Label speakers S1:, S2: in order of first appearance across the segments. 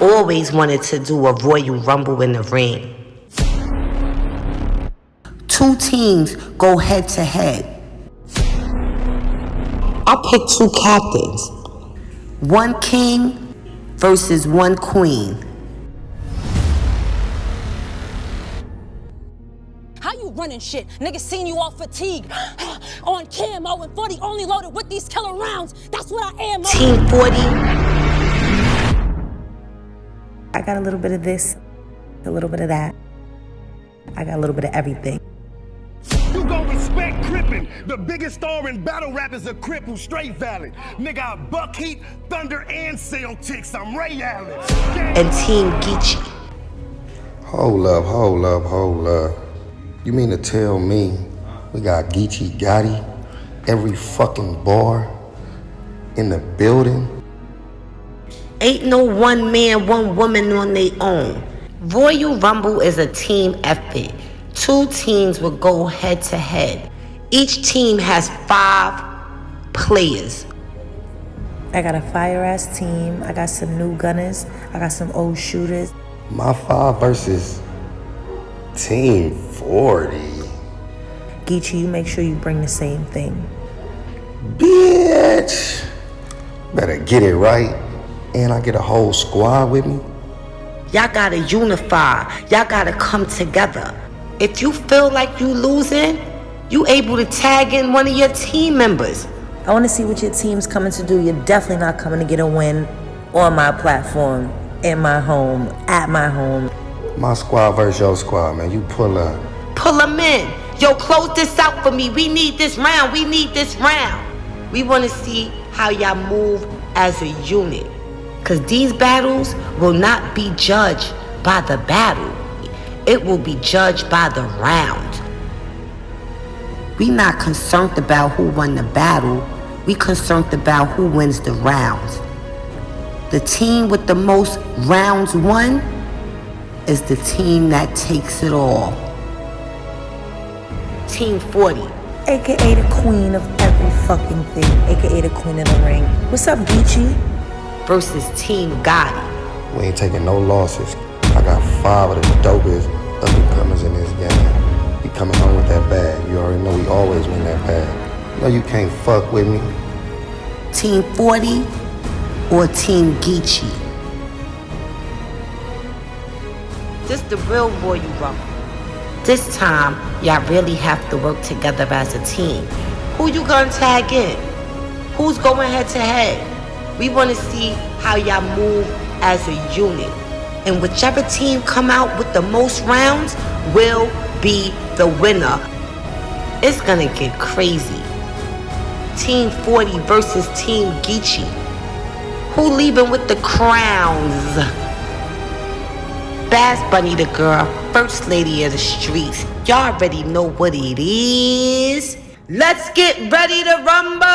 S1: always wanted to do a Royal Rumble in the ring. 2 teams go head to head. I picked 2 captains. 1 king versus 1 queen.
S2: How you running shit? Niggas seen you all fatigued. On camo and 40 only loaded with these killer rounds. That's what I am.
S1: Team 40.
S3: I got a little bit of this, a little bit of that. I got a little bit of everything.
S4: You gon' respect Crippin'. The biggest star in battle rap is a Crip who's straight valid. Nigga, I buck heat, thunder, and Celtics. I'm Ray Allen.
S1: And Team Geechee.
S5: Hold up. You mean to tell me we got Geechee Gotti every fucking bar in the building?
S1: Ain't no one man, one woman on their own. Royal Rumble is a team effort. 2 teams will go head to head. Each team has 5 players.
S3: I got a fire-ass team. I got some new gunners. I got some old shooters.
S5: My 5 versus Team 40.
S3: Geechee, you make sure you bring the same thing.
S5: Bitch! Better get it right. And I get a whole squad with me.
S1: Y'all gotta unify. Y'all gotta come together. If you feel like you losing, you able to tag in one of your team members.
S3: I want to see what your team's coming to do. You're definitely not coming to get a win on my platform, in my home, at my home.
S5: My squad versus your squad, man. You pull up.
S1: Pull them in. Yo, close this out for me. We need this round. We want to see how y'all move as a unit. Because these battles will not be judged by the battle. It will be judged by the round. We not concerned about who won the battle. We concerned about who wins the rounds. The team with the most rounds won is the team that takes it all. Team 40.
S3: AKA the queen of every fucking thing. AKA the queen of the ring. What's up, Geechee?
S1: Versus Team Gotti.
S5: We ain't taking no losses. I got 5 of the dopest up-and-comers in this game. We coming home with that bag. You already know we always win that bag. No, you can't fuck with me.
S1: Team 40 or Team Geechee? This the real Royal Rumble. This time, y'all really have to work together as a team. Who you gonna tag in? Who's going head to head? We wanna see how y'all move as a unit. And whichever team come out with the most rounds will be the winner. It's gonna get crazy. Team 40 versus Team Geechee. Who leaving with the crowns? Bass Bunny the girl, first lady of the streets. Y'all already know what it is. Let's get ready to rumble!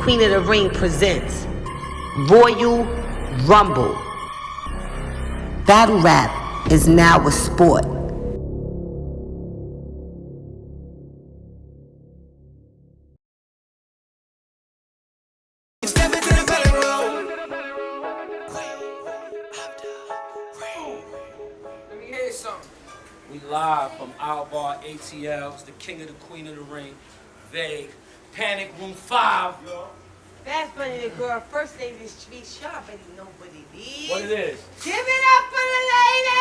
S1: Queen of the Ring presents Royal Rumble. Battle rap is now a sport.
S6: Let me hear something. We live from A.WARD ATL. It's the king of the queen of the ring. Vague. Panic Room 5.
S1: Bass Bunny the girl, first lady of the streets. Y'all already know what it is.
S6: What it is?
S1: Give it up for the ladies!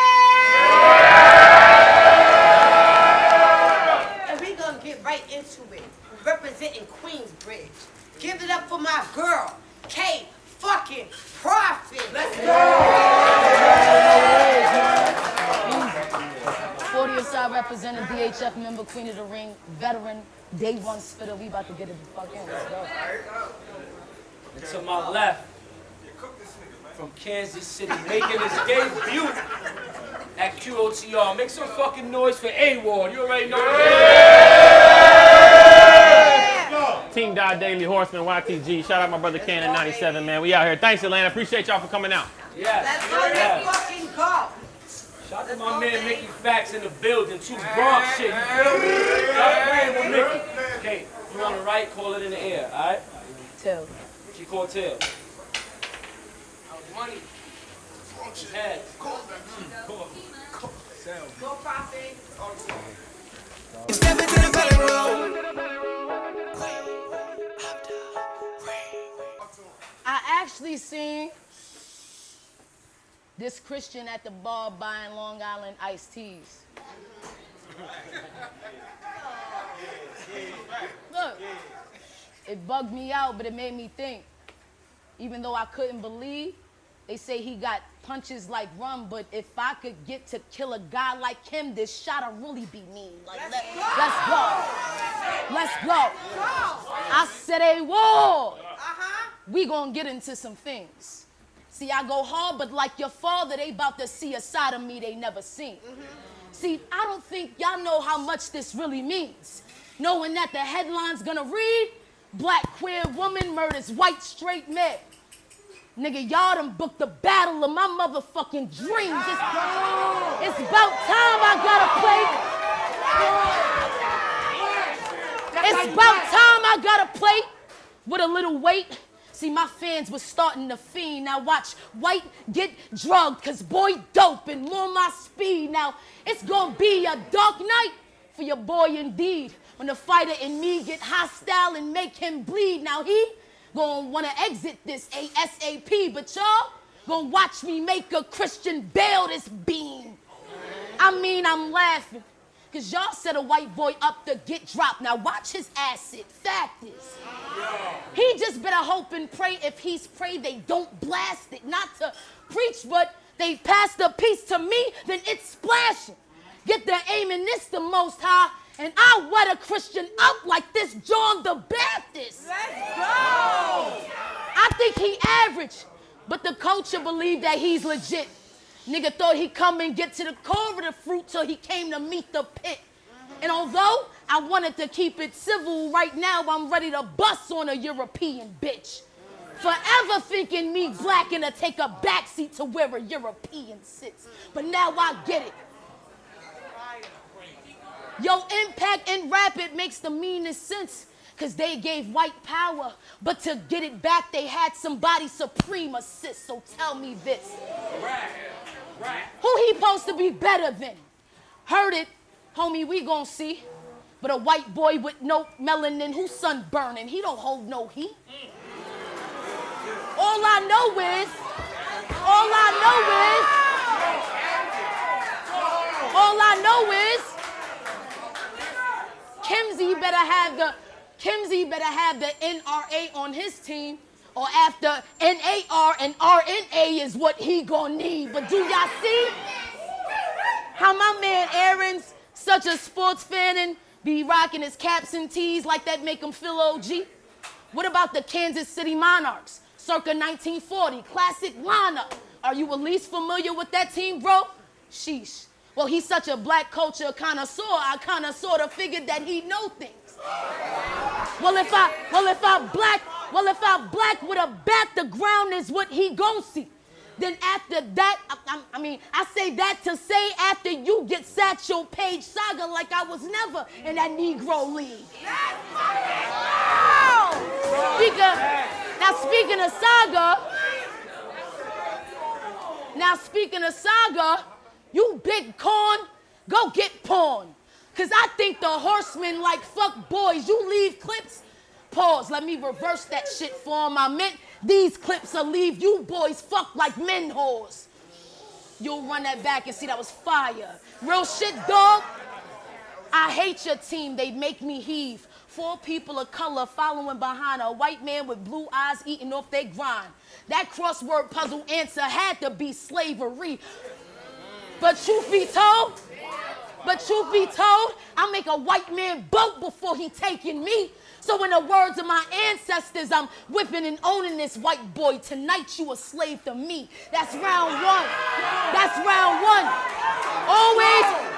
S1: And we gonna get right into it. Representing Queensbridge. Give it up for my girl, K fucking Profit. Let's go!
S2: 40th side representing BHF member, Queen of the Ring, veteran, day one spitter. We about to get it the fuck in. Let's go.
S6: And to my left, from Kansas City, making his debut at QOTR. Make some fucking noise for A.WARD. You already know. Yeah.
S7: Team Die Daily, Horseman, YTG. Shout out my brother Ken in 97, man. We out here. Thanks, Atlanta. Appreciate y'all for coming out.
S6: Yes.
S1: Let's go, let's fucking go.
S6: Shout out to my man Mickey Facts in the building, too. Bronx shit, you feel me? Stop playing with Mickey. Okay, you on the right, call it in the air, all right?
S2: Tail.
S6: She called tail. Money. Head.
S1: Go, Prophet.
S8: Step into the belly room.
S2: I actually seen this Christian at the bar buying Long Island iced teas. Look, it bugged me out, but it made me think. Even though I couldn't believe, they say he got punches like rum, but if I could get to kill a guy like him, this shot'll really be mean. Like, let's go. Let's go. I said, A.WARD. We gonna get into some things. See, I go hard, but like your father, they about to see a side of me they never seen. See, I don't think y'all know how much this really means. Knowing that the headline's gonna read, black queer woman murders white straight man. Nigga, y'all done booked the battle of my motherfucking dreams. It's about time I got a plate. It's about time I got a plate with a little weight. See, my fans was starting to fiend. Now watch white get drugged, cause boy dope and more my speed. Now, it's gonna be a dark night for your boy indeed. When the fighter in me get hostile and make him bleed. Now he gonna wanna exit this ASAP, but y'all gonna watch me make a Christian bail this beam. I mean, I'm laughing, cause y'all set a white boy up to get dropped. Now watch his acid. Fact is, he just better hope and pray if he's prayed they don't blast it. Not to preach, but they pass the piece to me, then it's splashing. Get the aiming this the most high, and I wet a Christian up like this John the Baptist.
S1: Let's go.
S2: I think he average, but the culture believe that he's legit. Nigga thought he'd come and get to the core of the fruit till he came to meet the pit. And although I wanted to keep it civil, right now I'm ready to bust on a European bitch. Forever thinking me black and to take a backseat to where a European sits. But now I get it. Yo, impact and rap, it makes the meanest sense. Cause they gave white power, but to get it back, they had somebody supreme assist. So tell me this. Who he supposed to be better than? Heard it, homie, we gon' see. But a white boy with no melanin, who's sunburning, he don't hold no heat. All I know is, Kimsey better have the NRA on his team, or after NAR and RNA is what he gon' need. But do y'all see how my man Aaron's such a sports fan and be rocking his caps and tees like that make him feel OG? What about the Kansas City Monarchs, circa 1940, classic lineup? Are you at least familiar with that team, bro? Sheesh. Well, he's such a black culture connoisseur, I kinda sorta figured that he'd know things. Well, if I black with a bat, the ground is what he gon' see. Then after that, I say that to say after you get Satchel Paige saga like I was never in that Negro League. Speaking of saga, you big corn, go get porn. Cause I think the horsemen like fuck boys. You leave clips. Pause, let me reverse that shit for him. I meant these clips will leave you boys fuck like men whores. You'll run that back and see that was fire. Real shit, dog. I hate your team, they make me heave. 4 people of color following behind a white man with blue eyes eating off their grind. That crossword puzzle answer had to be slavery. But truth be told, I make a white man bolt before he taking me. So in the words of my ancestors, I'm whipping and owning this white boy. Tonight you a slave to me. That's round one.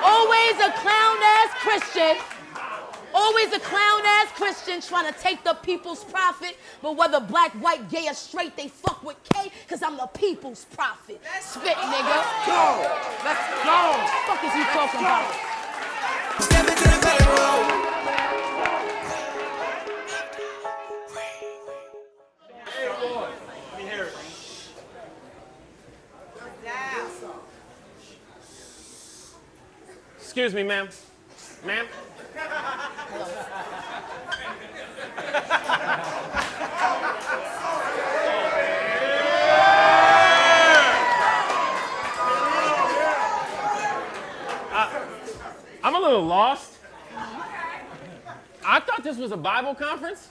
S2: Always a clown-ass Christian Always a clown-ass Christian trying to take the people's profit. But whether black, white, gay, or straight, they fuck with K, cause I'm the people's prophet. Spit, nigga.
S4: Let's go. Let's go.
S2: What the fuck is he talking about?
S8: Step into the bedroom.
S7: Let me hear it. Excuse me, ma'am. Ma'am? I'm a little lost. I thought this was a Bible conference.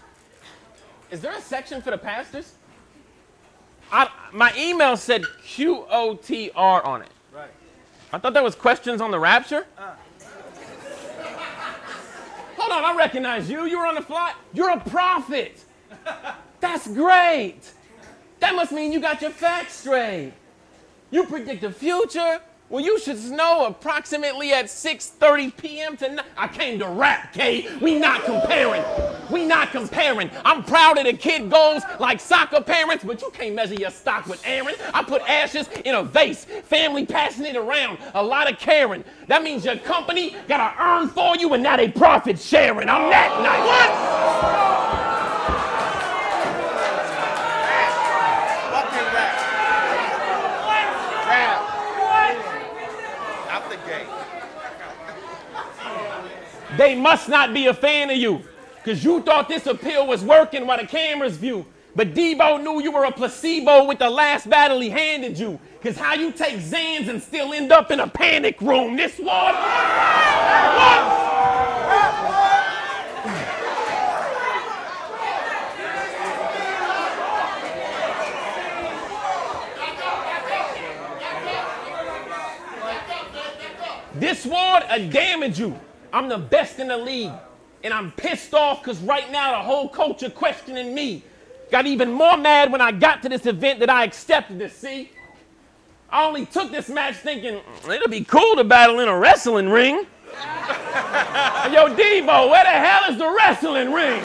S7: Is there a section for the pastors? My email said QOTR on it.
S6: Right.
S7: I thought that was questions on the rapture. Hold on, I recognize you. You were on the fly. You're a prophet. That's great. That must mean you got your facts straight. You predict the future. Well, you should know approximately at 6:30 p.m. tonight. I came to rap, K. We not comparing. We not comparing. I'm proud of the kid goals like soccer parents, but you can't measure your stock with Aaron. I put ashes in a vase. Family passing it around. A lot of caring. That means your company got to earn for you, and now they profit sharing. I'm that nice. What?
S4: Fucking rap. Rap. Out the gate.
S7: They must not be a fan of you, because you thought this appeal was working while the cameras view. But Debo knew you were a placebo with the last battle he handed you. Because how you take Xans and still end up in a panic room? This one? This ward will damage you. I'm the best in the league. And I'm pissed off because right now the whole culture questioning me. Got even more mad when I got to this event that I accepted to see. I only took this match thinking, it'll be cool to battle in a wrestling ring. Yo, Debo, where the hell is the wrestling ring?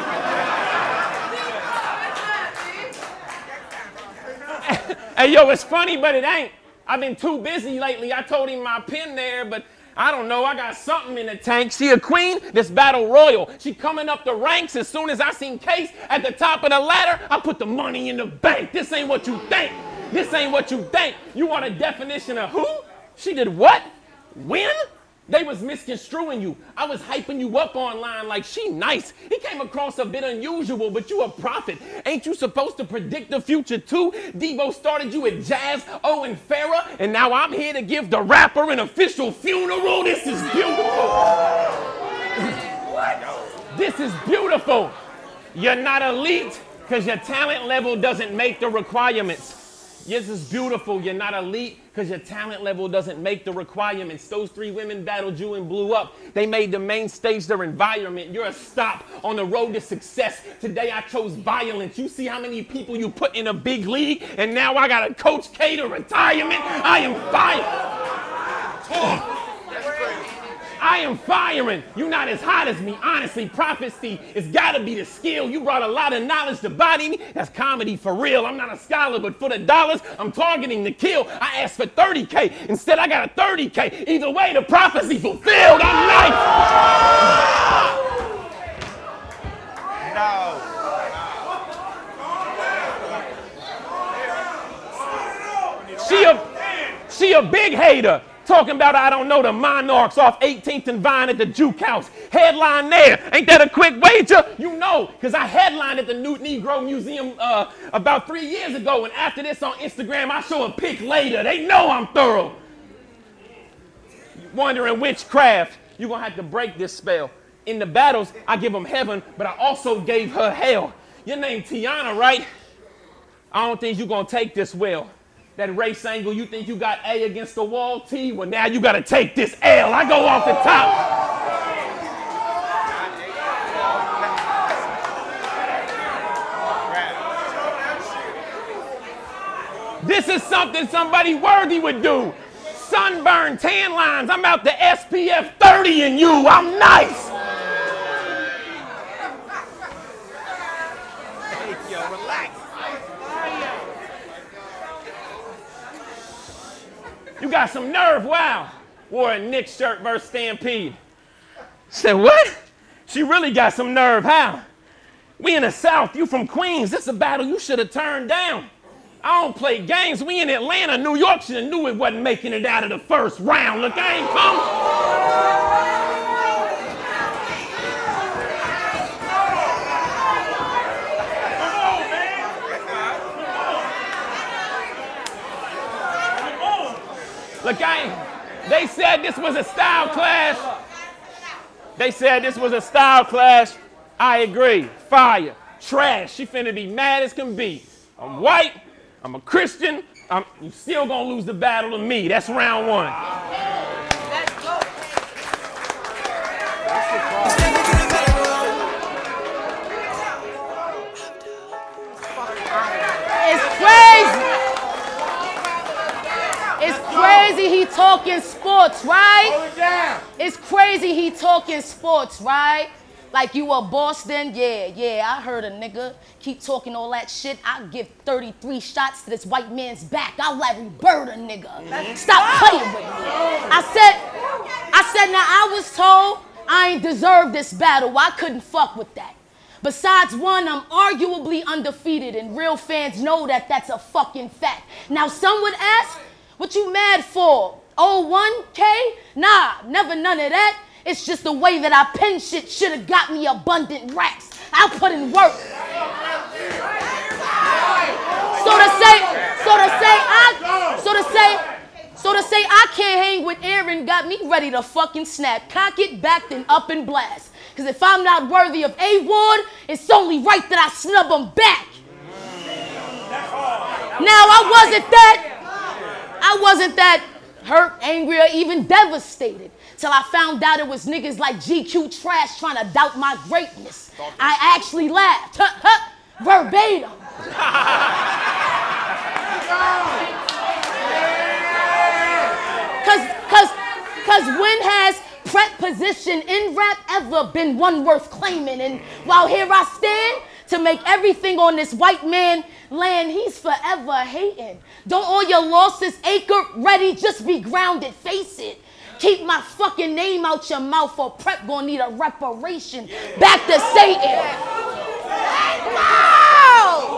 S7: Hey, yo, it's funny, but it ain't. I've been too busy lately. I told him my pin there, but I don't know. I got something in the tank. She a queen, this battle royal. She coming up the ranks. As soon as I seen Case at the top of the ladder, I put the money in the bank. This ain't what you think. This ain't what you think. You want a definition of who? She did what? When? They was misconstruing you. I was hyping you up online like she nice. He came across a bit unusual, but you a prophet. Ain't you supposed to predict the future too? Debo started you at Jazz, O, and Farrah, and now I'm here to give the rapper an official funeral. This is beautiful. This is beautiful. You're not elite because your talent level doesn't make the requirements. This is beautiful. You're not elite because your talent level doesn't make the requirements. Those three women battled you and blew up. They made the main stage their environment. You're a stop on the road to success. Today I chose violence. You see how many people you put in a big league, and now I got to coach K to retirement? I am fired. I am firing. You're not as hot as me. Honestly, prophecy has got to be the skill. You brought a lot of knowledge to body me. That's comedy for real. I'm not a scholar, but for the dollars, I'm targeting the kill. I asked for 30K. Instead, I got a 30K. Either way, the prophecy fulfilled. I'm nice. She a big hater. Talking about I don't know the Monarchs off 18th and Vine at the Juke House. Headline there. Ain't that a quick wager? You know, because I headlined at the New Negro Museum about 3 years ago. And after this on Instagram, I show a pic later. They know I'm thorough. Wondering witchcraft. You're going to have to break this spell. In the battles, I give them heaven, but I also gave her hell. Your name Tiana, right? I don't think you're going to take this well. That race angle, you think you got A against the wall, T? Well, now you got to take this L. I go off the top. This is something somebody worthy would do. Sunburn, tan lines. I'm out the SPF 30 in you. I'm nice. You got some nerve, wow. Wore a Knicks shirt versus Stampede. Said, what? She really got some nerve, how? We in the South, you from Queens. This is a battle you should have turned down. I don't play games. We in Atlanta. New York should have knew it wasn't making it out of the first round. Look, I ain't come. Look, they said this was a style clash. They said this was a style clash. I agree. Fire. Trash. She finna be mad as can be. I'm white. I'm a Christian. You still gonna lose the battle to me. That's round one.
S2: It's crazy. It's crazy he talking sports, right?
S4: Hold it down.
S2: It's crazy he talking sports, right? Like you a Boston? Yeah, I heard a nigga keep talking all that shit. I'll give 33 shots to this white man's back. I'll Larry Bird a nigga. Stop playing with me. I said, now I was told I ain't deserve this battle. I couldn't fuck with that. Besides one, I'm arguably undefeated and real fans know that that's a fucking fact. Now some would ask, what you mad for? 01K? Nah, never none of that. It's just the way that I pen shit should have got me abundant racks. I put in work. So to say I can't hang with Aaron got me ready to fucking snap. Cock it, back, then up and blast. Cause if I'm not worthy of A.WARD, it's only right that I snub him back. Now I wasn't that hurt, angry, or even devastated till I found out it was niggas like GQ Trash trying to doubt my greatness. I actually laughed, verbatim. Cause when has prep position in rap ever been one worth claiming? And while here I stand to make everything on this white man land, he's forever hating. Don't all your losses acre ready, just be grounded, face it. Keep my fucking name out your mouth or prep gonna need a reparation. Back to Satan.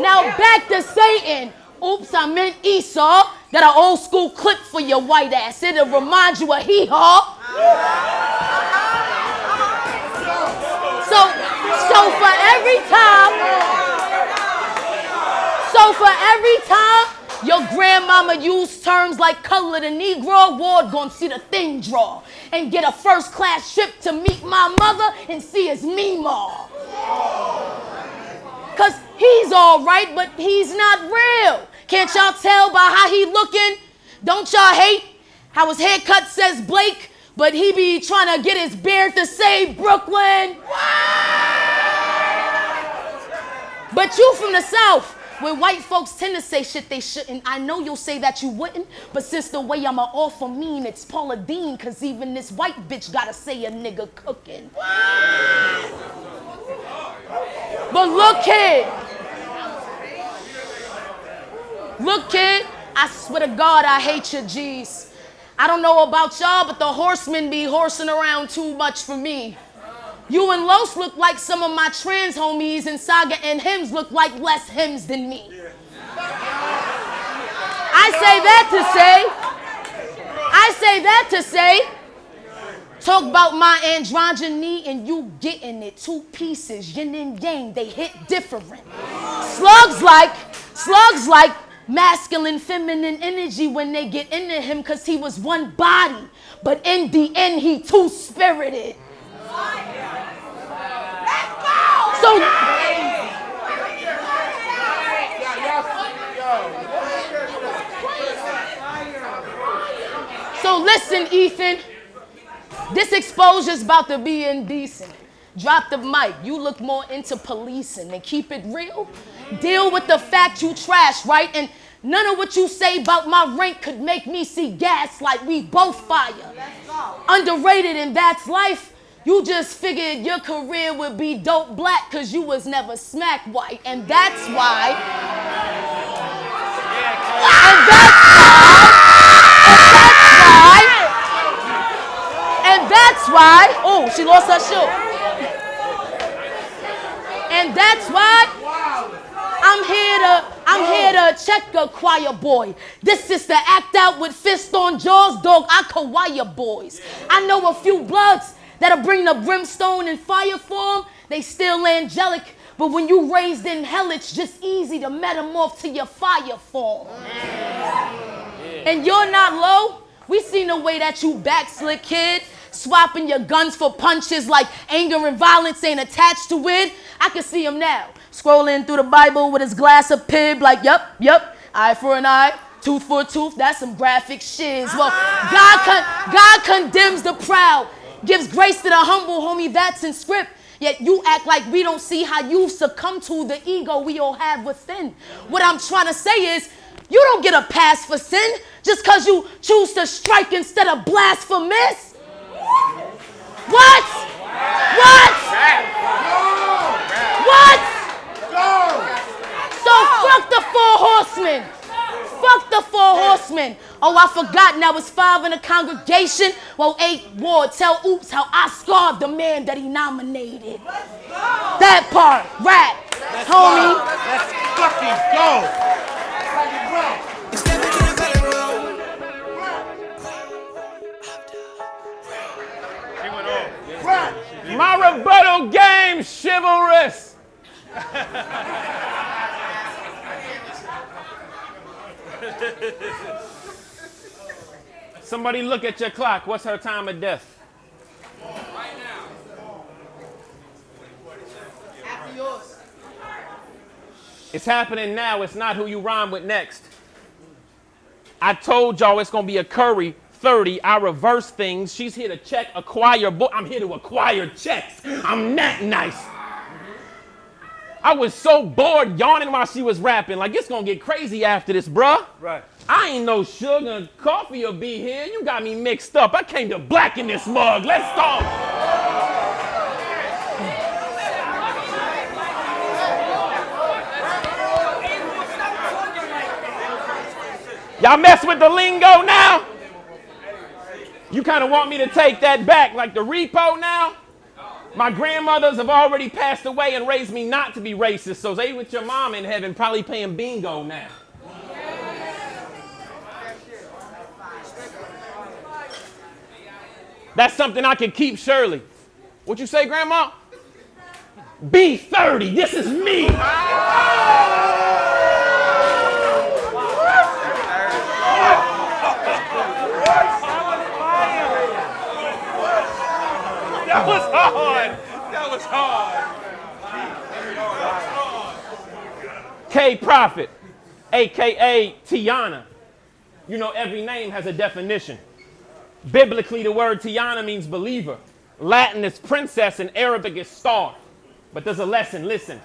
S2: Now back to Satan. Oops, I meant Esau. Got an old school clip for your white ass. It'll remind you of hee-haw. So for every time your grandmama used terms like color the Negro, Ward gonna see the thing draw and get a first class trip to meet my mother and see his meemaw. Cause he's all right, but he's not real. Can't y'all tell by how he looking? Don't y'all hate how his haircut says Blake, but he be trying to get his beard to say Brooklyn? But you from the South, where white folks tend to say shit they shouldn't. I know you'll say that you wouldn't, but since the way I'm an awful mean, it's Paula Deen, cause even this white bitch gotta say a nigga cooking. But look, kid, I swear to God I hate your G's. I don't know about y'all, but the horsemen be horsing around too much for me. You and Los look like some of my trans homies, and Saga and Hims look like less Hims than me. I say that to say, talk about my androgyny and you getting it. Two pieces, yin and yang, they hit different. Slugs like masculine, feminine energy when they get into him, cause he was one body, but in the end he two-spirited. So listen, Ethan, this exposure's about to be indecent. Drop the mic. You look more into policing and keep it real. Deal with the fact you trash, right? And none of what you say about my rank could make me see gas like we both fire. Underrated, and that's life. You just figured your career would be dope black cause you was never smack white. And that's why why. Oh, she lost her shoe. And that's why I'm here to check a choir boy. This sister act out with fist on jaws, dog. I choir boys. I know a few bloods that'll bring the brimstone in fire form. They still angelic, but when you raised in hell, it's just easy to metamorph to your fire form. And you're not low. We seen the way that you backslid, kid. Swapping your guns for punches like anger and violence ain't attached to it. I can see him now, scrolling through the Bible with his glass of pib like, yup, eye for an eye, tooth for a tooth, that's some graphic shiz. Well, God condemns the proud, gives grace to the humble, homie, that's in script. Yet you act like we don't see how you've succumbed to the ego we all have within. What I'm trying to say is, you don't get a pass for sin just because you choose to strike instead of blasphemous. What? So fuck the four horsemen. Oh, I forgot now it's 5 in the congregation. Well, A.WARD, tell Oops how I scarred the man that he nominated. That part, rap, homie.
S4: Let's fucking go.
S8: Step into the battle room.
S7: My rebuttal game, chivalrous. Somebody look at your clock. What's her time of death?
S6: Right now.
S2: After yours.
S7: It's happening now. It's not who you rhyme with next. I told y'all it's going to be a Curry 30. I reverse things. She's here to check, acquire. I'm here to acquire checks. I'm that nice. I was so bored yawning while she was rapping. Like, it's going to get crazy after this, bruh.
S6: Right.
S7: I ain't no sugar. Coffee will be here. You got me mixed up. I came to blacken this mug. Let's talk. Y'all mess with the lingo now? You kind of want me to take that back like the repo now? My grandmothers have already passed away and raised me not to be racist, so they with your mom in heaven probably playing bingo now. That's something I can keep surely. What you say, Grandma? B30, this is me. That was hard. That was hard. K Prophet, a.k.a. Tiana. You know every name has a definition. Biblically, the word Tiana means believer. Latin is princess and Arabic is star. But there's a lesson, listen.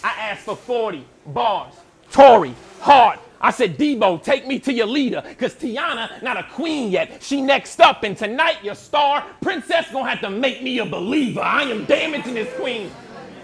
S7: I asked for 40 bars. Tory, hard. I said, Debo, take me to your leader, because Tiana not a queen yet. She next up, and tonight your star princess gonna have to make me a believer. I am damaging this queen.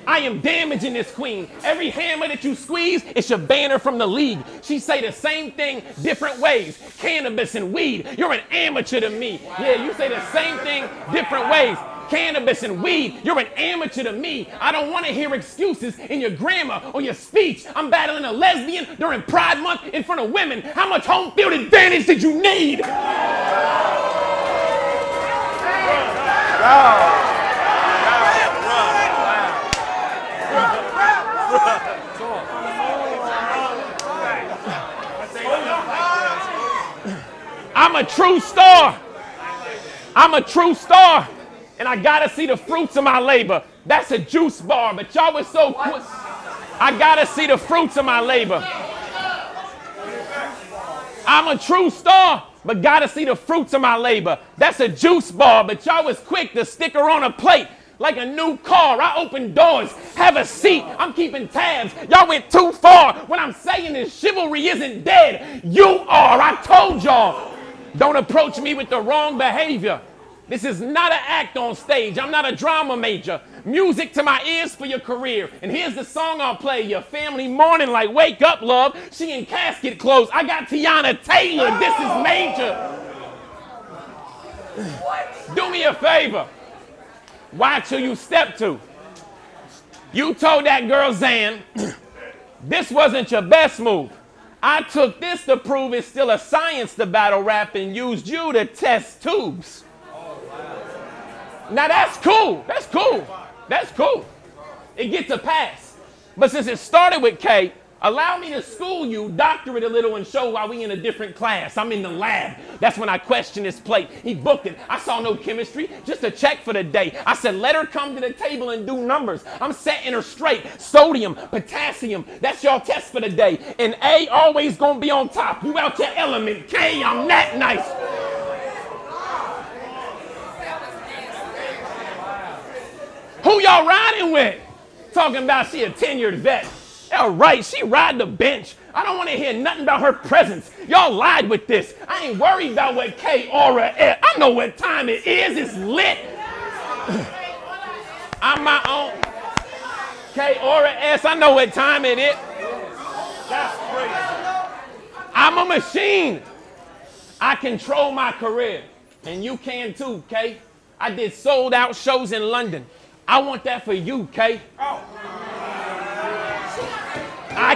S7: I am damaging this queen. Every hammer that you squeeze, it's your banner from the league. She say the same thing different ways. Cannabis and weed, you're an amateur to me. Yeah, you say the same thing different ways. Cannabis and weed, you're an amateur to me. I don't want to hear excuses in your grammar or your speech. I'm battling a lesbian during Pride Month in front of women. How much home field advantage did you need? I'm a true star. I'm a true star. And I gotta see the fruits of my labor. That's a juice bar, but y'all was so quick. I gotta see the fruits of my labor. I'm a true star, but gotta see the fruits of my labor. That's a juice bar, but y'all was quick to stick her on a plate. Like a new car, I open doors, have a seat, I'm keeping tabs. Y'all went too far. What I'm saying is chivalry isn't dead. You are, I told y'all. Don't approach me with the wrong behavior. This is not an act on stage. I'm not a drama major. Music to my ears for your career. And here's the song I'll play. Your family mourning like, wake up, love. She in casket clothes. I got Tiana Taylor. This is major. Do me a favor. Watch who you step to. You told that girl, Zan, this wasn't your best move. I took this to prove it's still a science to battle rap and used you to test tubes. Now that's cool. That's cool. That's cool. It gets a pass. But since it started with K, allow me to school you, doctor it a little, and show why we in a different class. I'm in the lab. That's when I questioned his plate. He booked it. I saw no chemistry, just a check for the day. I said, let her come to the table and do numbers. I'm setting her straight. Sodium, potassium, that's your test for the day. And A always gonna be on top. You out your element. K, I'm that nice. Who y'all riding with? Talking about she a tenured vet. All right, she ride the bench. I don't want to hear nothing about her presence. Y'all lied with this. I ain't worried about what QOTR. I know what time it is. It's lit. I'm my own. QOTR. I know what time it is. That's crazy. I'm a machine. I control my career. And you can too, K. I did sold out shows in London. I want that for you, K. I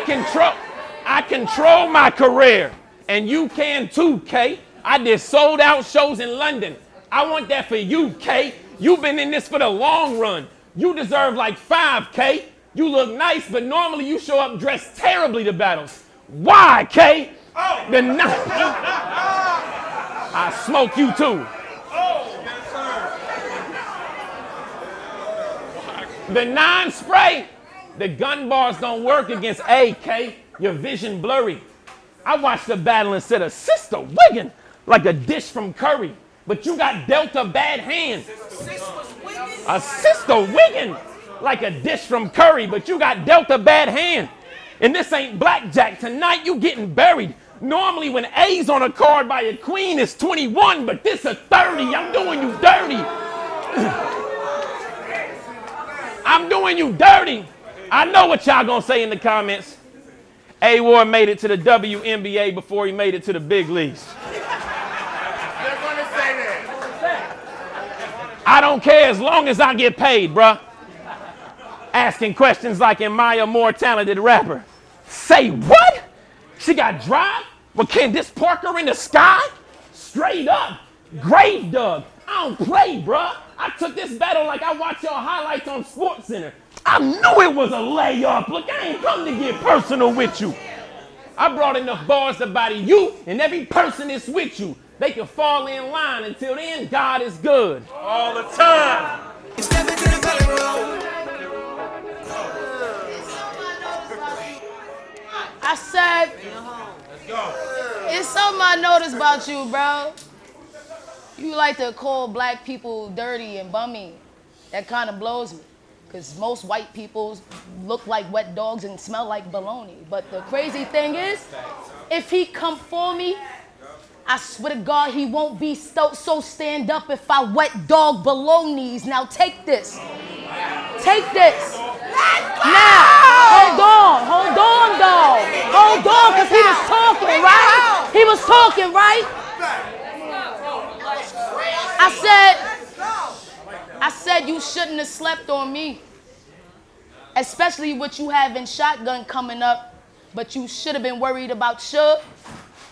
S7: control my career, and you can too, K. I did sold out shows in London. I want that for you, K. You've been in this for the long run. You deserve like 5, K. You look nice, but normally you show up dressed terribly to battles. Why, K? I smoke you too. The non-spray, the gun bars don't work against AK. Your vision blurry. I watched the battle and said a sister wiggin' like a dish from Curry, but you got dealt a bad hand. A sister wiggin' like a dish from Curry, but you got dealt a bad hand. And this ain't blackjack. Tonight you getting buried. Normally when A's on a card by a queen it's 21, but this a 30. I'm doing you dirty. I'm doing you dirty. I know what y'all gonna say in the comments. A.WARD made it to the WNBA before he made it to the big leagues.
S8: They're gonna say that.
S7: I don't care as long as I get paid, bruh. Asking questions like, am I a more talented rapper? Say what? She got drive? Well, can this park her in the sky? Straight up, grave dug. I don't play, bruh. I took this battle like I watch your highlights on SportsCenter. I knew it was a layup. Look, I ain't come to get personal with you. I brought enough bars to body you and every person that's with you. They can fall in line. Until then, God is good.
S6: All the time.
S8: Step into the belly room.
S2: I said, it's something I noticed about you, bro. You like to call black people dirty and bummy. That kind of blows me. Because most white people look like wet dogs and smell like baloney. But the crazy thing is, if he come for me, I swear to God, he won't be so stand up if I wet dog balonies. Now take this. Take this. Now, hold on, dog. Hold on, because he was talking, right? He was talking, right? I said you shouldn't have slept on me. Especially with you having shotgun coming up, but you should have been worried about Suge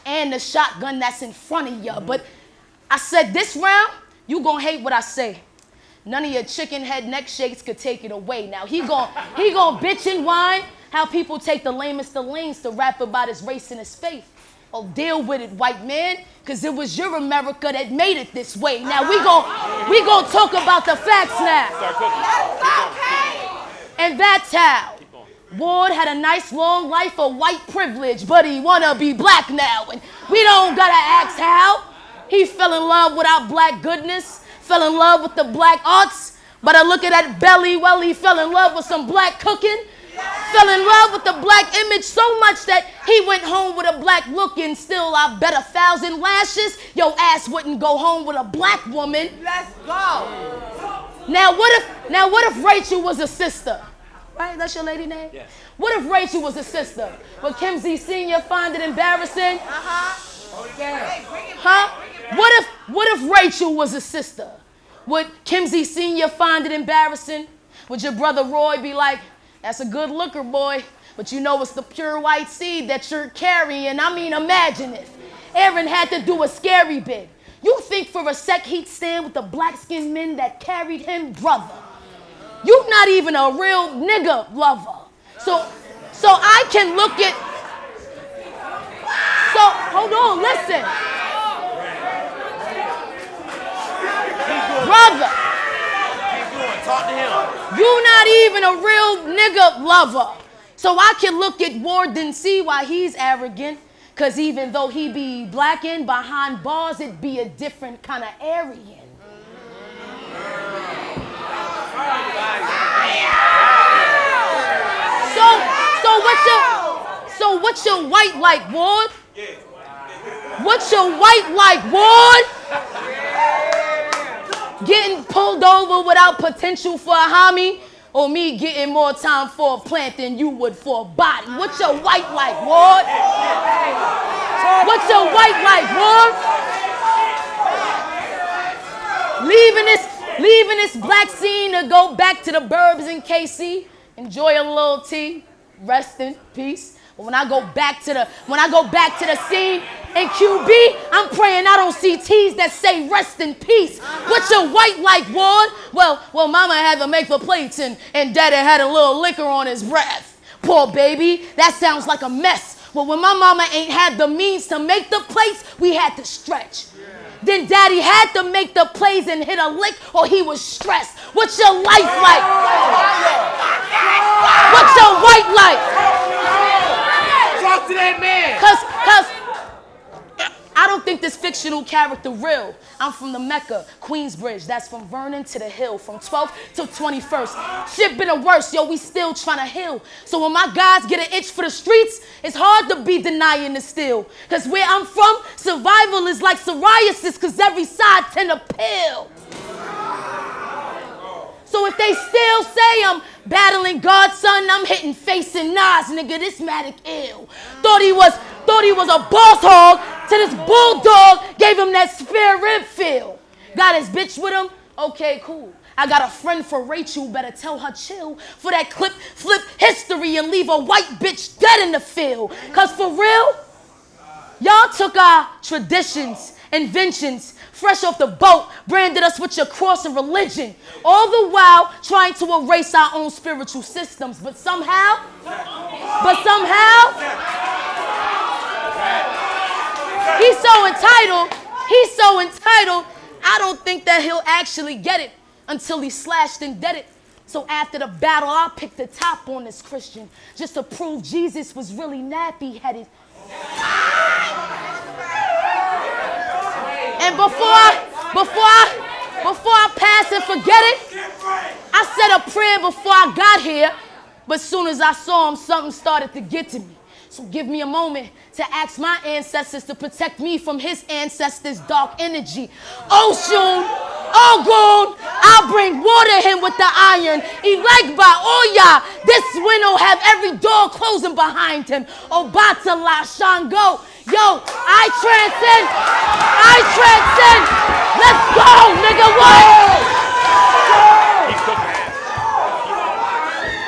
S2: and the shotgun that's in front of you. But I said this round, you gonna hate what I say. None of your chicken head neck shakes could take it away. Now he gon' bitch and whine how people take the lamest of lanes to rap about his race and his faith. Oh, deal with it, white man, because it was your America that made it this way. Now we gon' talk about the facts now. And that's how Ward had a nice long life of white privilege, but he wanna be black now. And we don't gotta ask how. He fell in love with our black goodness, fell in love with the black arts, but I look at that belly, well, he fell in love with some black cooking. Fell in love with the black image so much that he went home with a black look, and still I bet 1,000 lashes your ass wouldn't go home with a black woman.
S9: Let's go.
S2: Now what if Rachel was a sister? Right? That's your lady name?
S6: Yes.
S2: What if Rachel was a sister? Would Kim Z Sr. find it embarrassing?
S9: Hold it down. Hey, bring it
S2: Huh?
S9: back.
S2: What if Rachel was a sister? Would Kimsey Sr. find it embarrassing? Would your brother Roy be like, that's a good looker, boy, but you know it's the pure white seed that you're carrying. I mean, imagine if Aaron had to do a scary bit. You think for a sec he'd stand with the black-skinned men that carried him, brother? You not even a real nigga lover. So I can look at, so hold on, listen. Brother,
S7: Talk to him.
S2: you not even a real nigga lover. So I can look at Ward and see why he's arrogant. Cause even though he be black and behind bars, it be a different kind of Aryan. So what's your white like, Ward? What's your white like, Ward? Getting pulled over without potential for a homie? Or me getting more time for a plant than you would for a body? What's your white like, Ward? What's your white like, Ward? Leaving this black scene to go back to the burbs in KC, enjoy a little tea, rest in peace. But when I go back to the scene in QB, I'm praying I don't see T's that say rest in peace. What's your white like, Ward? Well, mama had to make the plates and daddy had a little liquor on his breath. Poor baby, that sounds like a mess. Well, when my mama ain't had the means to make the plates, we had to stretch. Then daddy had to make the plays and hit a lick or he was stressed. What's your life like? What's your white like?
S7: Talk to that man.
S2: Cause I don't think this fictional character real. I'm from the Mecca, Queensbridge. That's from Vernon to the Hill, from 12th to 21st. Shit been a worse, yo, we still trying to heal. So when my guys get an itch for the streets, it's hard to be denying the still. Cause where I'm from, survival is like psoriasis, cause every side tend to peel. So if they still say I'm battling God's son, I'm hitting face and Nas, nigga, this Matic ill. Thought he was a boss hog, till this bulldog gave him that spare rib feel. Got his bitch with him? Okay, cool. I got a friend for Rachel, better tell her chill. For that clip, flip history and leave a white bitch dead in the field. Cause for real, y'all took our traditions, inventions, fresh off the boat, branded us with your cross and religion, all the while trying to erase our own spiritual systems. But somehow, he's so entitled, I don't think that he'll actually get it until he's slashed and deaded. So after the battle, I'll pick the top on this Christian, just to prove Jesus was really nappy-headed. And before I pass and forget it, I said a prayer before I got here, but soon as I saw him, something started to get to me. So give me a moment to ask my ancestors to protect me from his ancestors' dark energy. Oshun, Ogun, I'll bring water him with the iron. Elect by Oya, this window have every door closing behind him. Obatala Shango, yo, I transcend. Let's go, nigga, what?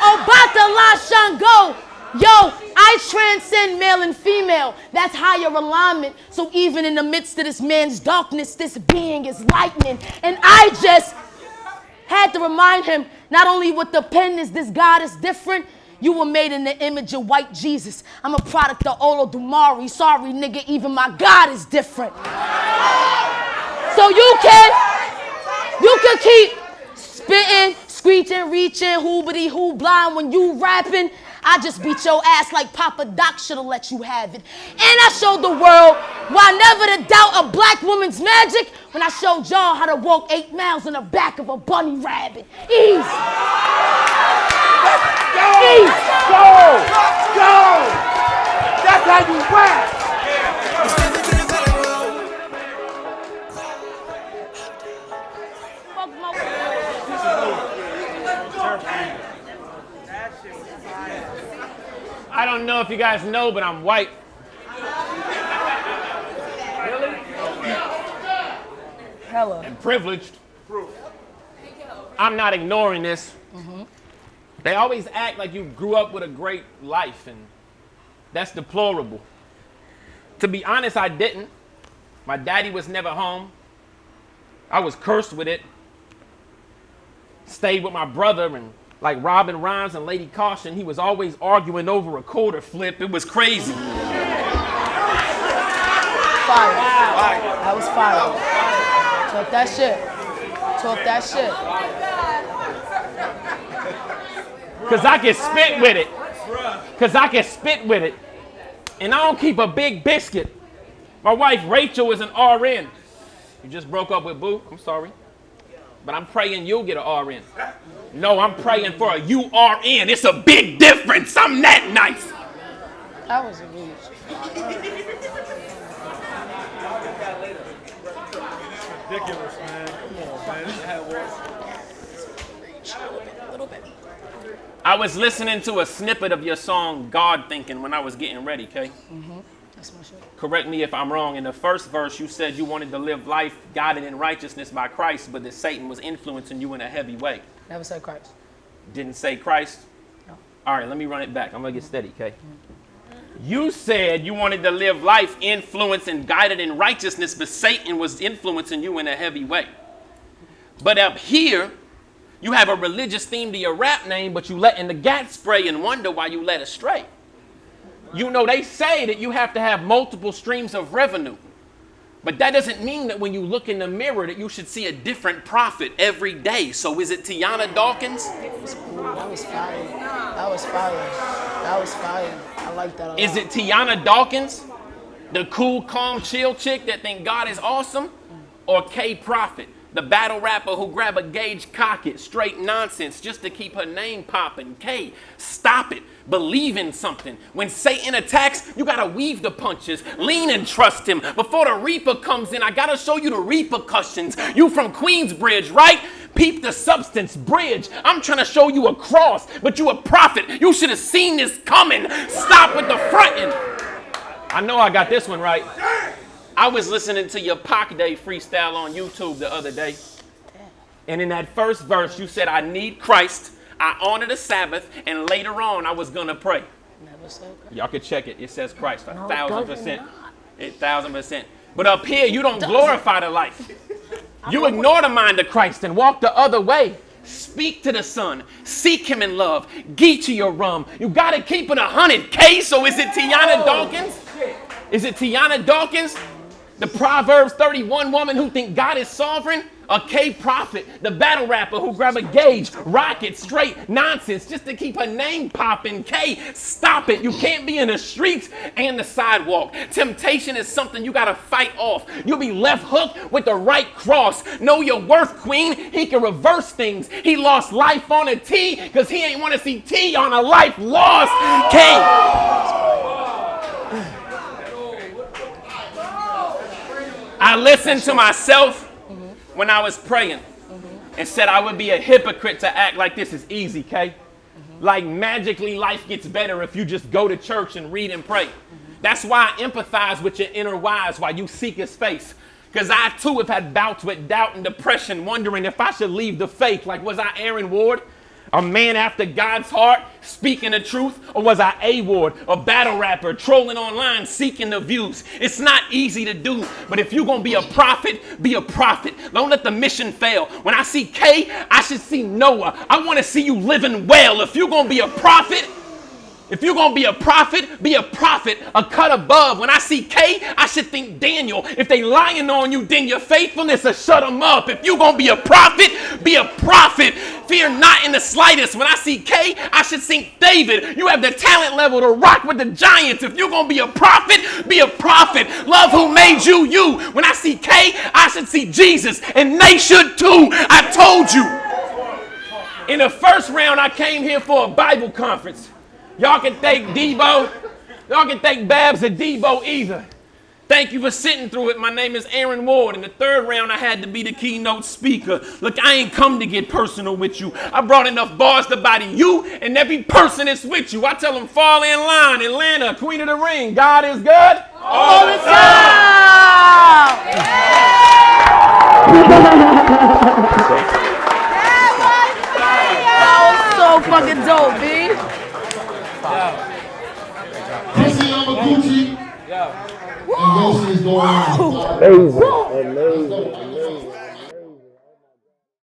S2: Obatala Shango, yo, I transcend male and female. That's higher alignment. So even in the midst of this man's darkness, this being is lightning. And I just had to remind him, not only with the pen is this God is different, you were made in the image of white Jesus. I'm a product of Olodumare. Sorry, nigga, even my God is different. So you can keep spitting, screeching, reaching, hoobity-hoo blind when you rapping. I just beat your ass like Papa Doc should've let you have it. And I showed the world why never to doubt a black woman's magic when I showed y'all how to walk 8 miles in the back of a bunny rabbit. Easy.
S7: Go! That's how you rap. I don't know if you guys know, but I'm white.
S2: Hella.
S7: And privileged. I'm not ignoring this. They always act like you grew up with a great life, and that's deplorable. To be honest, I didn't. My daddy was never home. I was cursed with it. Stayed with my brother, and like Robin Rhymes and Lady Caution, he was always arguing over a quarter flip. It was crazy.
S2: Fire. That was fire. Talk that shit. Talk that shit.
S7: Cause I can spit with it. Cause I can spit with it. And I don't keep a big biscuit. My wife Rachel is an RN. You just broke up with Boo. I'm sorry. But I'm praying you'll get an RN. No, I'm praying for a URN. It's a big difference. I'm that nice.
S2: That was a reach.
S9: Ridiculous, man.
S2: A little bit.
S7: I was listening to a snippet of your song, God Thinking, when I was getting ready, Kay.
S2: That's my shit.
S7: Correct me if I'm wrong. In the first verse, you said you wanted to live life guided in righteousness by Christ, but that Satan was influencing you in a heavy way.
S2: Never said Christ.
S7: Didn't say Christ?
S2: No.
S7: All right, let me run it back. I'm going to get steady, Kay. You said you wanted to live life influenced and guided in righteousness, but Satan was influencing you in a heavy way. But up here, you have a religious theme to your rap name, but you letting the gat spray and wonder why you led astray. You know, they say that you have to have multiple streams of revenue. But that doesn't mean that when you look in the mirror that you should see a different prophet every day. So is it Tiana Dawkins?
S2: That was cool. That was fire. That was fire. That was fire. I like that a lot.
S7: Is it Tiana Dawkins? The cool, calm, chill chick that think God is awesome? Or K Prophet? The battle rapper who grab a gauge, cock it, straight nonsense just to keep her name popping. K, stop it. Believe in something. When Satan attacks, you gotta weave the punches. Lean and trust him. Before the Reaper comes in, I gotta show you the repercussions. You from Queensbridge, right? Peep the substance bridge. I'm trying to show you a cross, but you a prophet. You should have seen this coming. Stop with the fronting. I know I got this one right. I was listening to your Pac Day freestyle on YouTube the other day. And in that first verse, you said, I need Christ, I honor the Sabbath, and later on, I was going to pray.
S2: Never said Christ.
S7: Y'all can check it. It says Christ,
S2: No,
S7: 1,000%. 1,000%. But up here, you don't glorify the life. You ignore the mind of Christ and walk the other way. Speak to the Son. Seek him in love. Geechee your rum. You got to keep it 100K, so is it Tiana Dawkins? Is it Tiana Dawkins? The Proverbs 31 woman who think God is sovereign? A K Prophet, the battle rapper who grab a gauge, rocket, straight nonsense just to keep her name popping. K, stop it. You can't be in the streets and the sidewalk. Temptation is something you gotta fight off. You'll be left hooked with the right cross. Know your worth, queen. He can reverse things. He lost life on a T because he ain't want to see T on a life lost. K. I listened to myself when I was praying and said I would be a hypocrite to act like this is easy, Kay. Like magically life gets better if you just go to church and read and pray. That's why I empathize with your inner wise while you seek his face. Because I too have had bouts with doubt and depression, wondering if I should leave the faith. Like, was I A.WARD? A man after God's heart, speaking the truth? Or was I A.WARD, a battle rapper, trolling online, seeking the views? It's not easy to do, but if you're going to be a prophet, be a prophet. Don't let the mission fail. When I see K, I should see Noah. I want to see you living well. If you're going to be a prophet, be a prophet, a cut above. When I see K, I should think Daniel. If they lying on you, then your faithfulness will shut them up. If you're going to be a prophet, be a prophet. Fear not in the slightest. When I see K, I should think David. You have the talent level to rock with the giants. If you're going to be a prophet, be a prophet. Love who made you, you. When I see K, I should see Jesus, and they should too. I told you. In the first round, I came here for a Bible conference. Y'all can thank Debo. Y'all can thank Babs or Debo either. Thank you for sitting through it. My name is A.WARD. In the third round, I had to be the keynote speaker. Look, I ain't come to get personal with you. I brought enough bars to body you and every person that's with you. I tell them, fall in line. Atlanta, Queen of the Ring. God is good all the time. Yeah.
S5: is going on.
S7: Amazing.